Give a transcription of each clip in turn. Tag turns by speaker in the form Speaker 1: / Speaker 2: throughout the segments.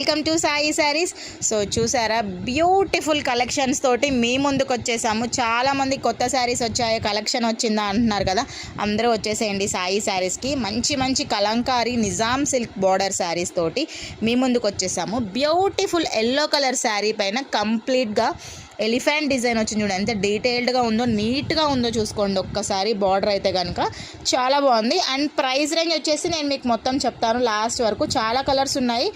Speaker 1: Welcome to Sai saris. So చూసారా, beautiful collections తోటి మీ ముందుకు వచ్చేసాము. చాలామంది కొత్త శారీస్ వచ్చాయో, కలెక్షన్ వచ్చిందా అంటున్నారు కదా. అందరూ వచ్చేసేయండి సాయి శారీస్కి. మంచి మంచి కలంకారీ నిజాం సిల్క్ బార్డర్ శారీస్ తోటి మీ ముందుకు వచ్చేసాము. బ్యూటిఫుల్ ఎల్లో కలర్ శారీ పైన కంప్లీట్గా ఎలిఫెంట్ డిజైన్ వచ్చింది. చూడండి ఎంత డీటెయిల్డ్గా ఉందో, నీట్గా ఉందో చూసుకోండి ఒక్కసారి. బార్డర్ అయితే కనుక చాలా బాగుంది. అండ్ ప్రైస్ రేంజ్ వచ్చేసి నేను మీకు మొత్తం చెప్తాను లాస్ట్ వరకు. చాలా కలర్స్ ఉన్నాయి,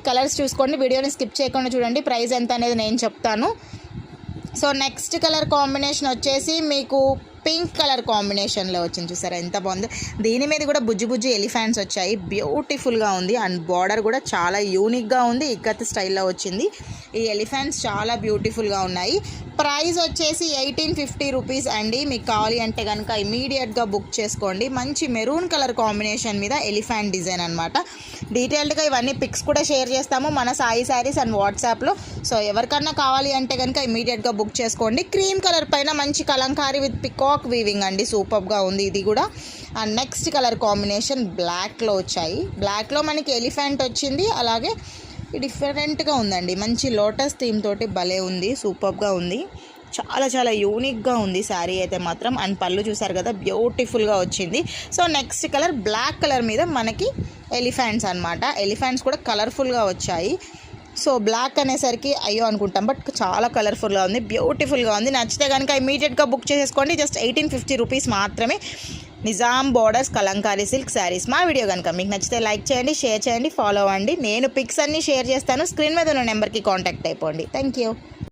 Speaker 1: కలర్స్ చూసుకోండి. వీడియోని స్కిప్ చేయకుండా చూడండి. ప్రైస్ ఎంత అనేది నేను చెప్తాను. సో నెక్స్ట్ కలర్ కాంబినేషన్ వచ్చేసి మీకు పింక్ కలర్ కాంబినేషన్లో వచ్చింది. చూసారా ఎంత బాగుంది. దీని మీద కూడా బుజ్జి బుజ్జి ఎలిఫెంట్స్ వచ్చాయి. బ్యూటిఫుల్గా ఉంది. అండ్ బార్డర్ కూడా చాలా యూనిక్గా ఉంది. ఇక్కత్ స్టైల్లో వచ్చింది. ఈ ఎలిఫెంట్స్ చాలా బ్యూటిఫుల్గా ఉన్నాయి. ప్రైస్ వచ్చేసి 1850 రూపీస్ అండి. మీకు కావాలి అంటే కనుక ఇమీడియట్గా బుక్ చేసుకోండి. మంచి మెరూన్ కలర్ కాంబినేషన్ మీద ఎలిఫెంట్ డిజైన్ అనమాట. డీటెయిల్డ్గా ఇవన్నీ పిక్స్ కూడా షేర్ చేస్తాము మన సాయి శారీస్ అండ్ వాట్సాప్లో. సో ఎవరికన్నా కావాలి అంటే కనుక ఇమీడియట్గా బుక్ చేసుకోండి. క్రీమ్ కలర్ పైన మంచి కలంకారీ విత్ పికాక్ వీవింగ్ అండి. సూపర్గా ఉంది ఇది కూడా. అండ్ నెక్స్ట్ కలర్ కాంబినేషన్ బ్లాక్లో వచ్చాయి. బ్లాక్లో మనకి ఎలిఫెంట్ వచ్చింది. అలాగే డిఫరెంట్గా ఉందండి. మంచి లోటస్ థీమ్ తోటి భలే ఉంది. సూపర్గా ఉంది. చాలా చాలా యూనిక్గా ఉంది శారీ అయితే మాత్రం. అండ్ పళ్ళు చూసారు కదా, బ్యూటిఫుల్గా వచ్చింది. So next colour black colour మీద మనకి ఎలిఫెంట్స్ అనమాట. ఎలిఫెంట్స్ కూడా కలర్ఫుల్గా వచ్చాయి. సో బ్లాక్ అనేసరికి అయ్యో అనుకుంటాం, బట్ చాలా కలర్ఫుల్గా ఉంది, బ్యూటిఫుల్గా ఉంది. నచ్చితే కనుక ఇమీడియట్గా బుక్ చేసేసుకోండి. జస్ట్ 1850 రూపీస్ మాత్రమే. Nizam borders Kalamkari silk saris. మా వీడియో కనుక మీకు నచ్చితే లైక్ చేయండి, షేర్ చేయండి, ఫాలో అవ్వండి. నేను పిక్స్ అన్నీ షేర్ చేస్తాను. స్క్రీన్ మీద ఉన్న నెంబర్కి కాంటాక్ట్ అయిపోండి. Thank you.